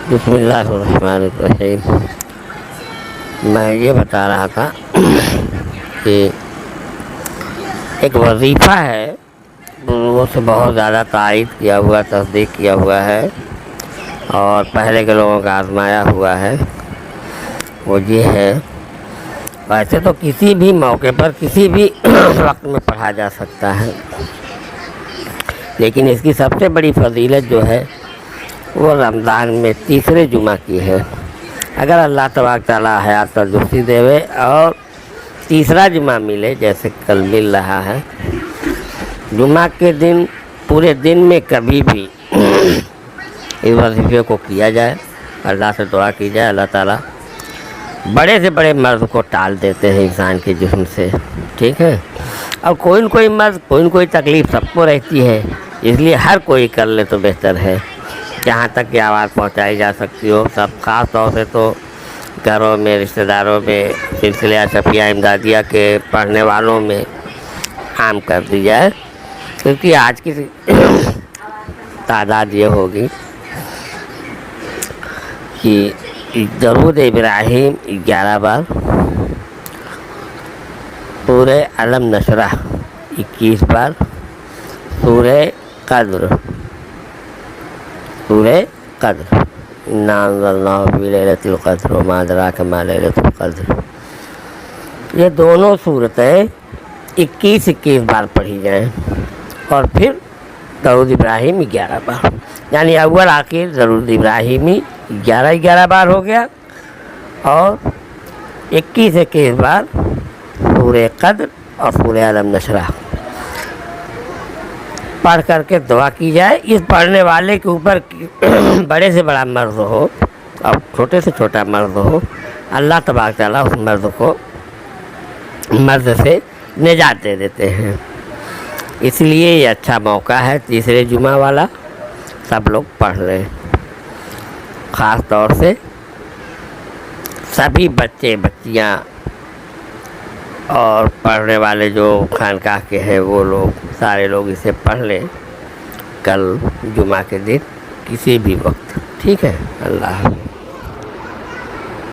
بسم اللہ الرحمن الرحیم۔ میں یہ بتا رہا تھا کہ ایک وظیفہ ہے، لوگوں سے بہت زیادہ تائید کیا ہوا، تصدیق کیا ہوا ہے اور پہلے کے لوگوں کا آزمایا ہوا ہے۔ وہ یہ ہے، ویسے تو کسی بھی موقع پر کسی بھی وقت میں پڑھا جا سکتا ہے، لیکن اس کی سب سے بڑی فضیلت جو ہے وہ رمضان میں تیسرے جمعہ کی ہے۔ اگر اللہ تبارک تعالیٰ حیات تندرستی دے اور تیسرا جمعہ ملے، جیسے کل مل رہا ہے، جمعہ کے دن پورے دن میں کبھی بھی اس وظیفے کو کیا جائے، اللہ سے دعا کی جائے، اللہ تعالیٰ بڑے سے بڑے مرض کو ٹال دیتے ہیں انسان کے جسم سے، ٹھیک ہے۔ اور کوئی نہ کوئی مرض، کوئی نہ کوئی تکلیف سب کو رہتی ہے، اس لیے ہر کوئی کر لے تو بہتر ہے، جہاں تک کہ آواز پہنچائی جا سکتی ہو۔ سب خاص طور سے تو گھروں میں، رشتہ داروں میں، سلسلہ شفیع امدادیہ کے پڑھنے والوں میں عام کر دی جائے، کیونکہ آج کی تعداد یہ ہوگی کہ درود ابراہیم 11 بار، سورہ علم نشرح 21 بار، سورہ قدر انا انزلناہ فی لیلۃ القدر وما ادراک ما لیلۃ القدر، یہ دونوں صورتیں 21 بار پڑھی جائیں، اور پھر درود ابراہیم 11 بار، یعنی اول آخر درود ابراہیمی 11 بار ہو گیا، اور 21 بار سورہ قدر اور سورہ علم نشرح پڑھ کر کے دعا کی جائے۔ اس پڑھنے والے کے اوپر بڑے سے بڑا مرض ہو اور چھوٹے سے چھوٹا مرض ہو، اللہ تبارک تعالیٰ اس مرض سے نجات دے دیتے ہیں۔ اس لیے یہ اچھا موقع ہے، تیسرے جمعہ والا، سب لوگ پڑھ لیں، خاص طور سے سبھی بچے بچیاں اور پڑھنے والے جو خانقاہ کے ہیں وہ لوگ، سارے لوگ اسے پڑھ لیں کل جمعہ کے دن کسی بھی وقت، ٹھیک ہے۔ اللہ حافظ۔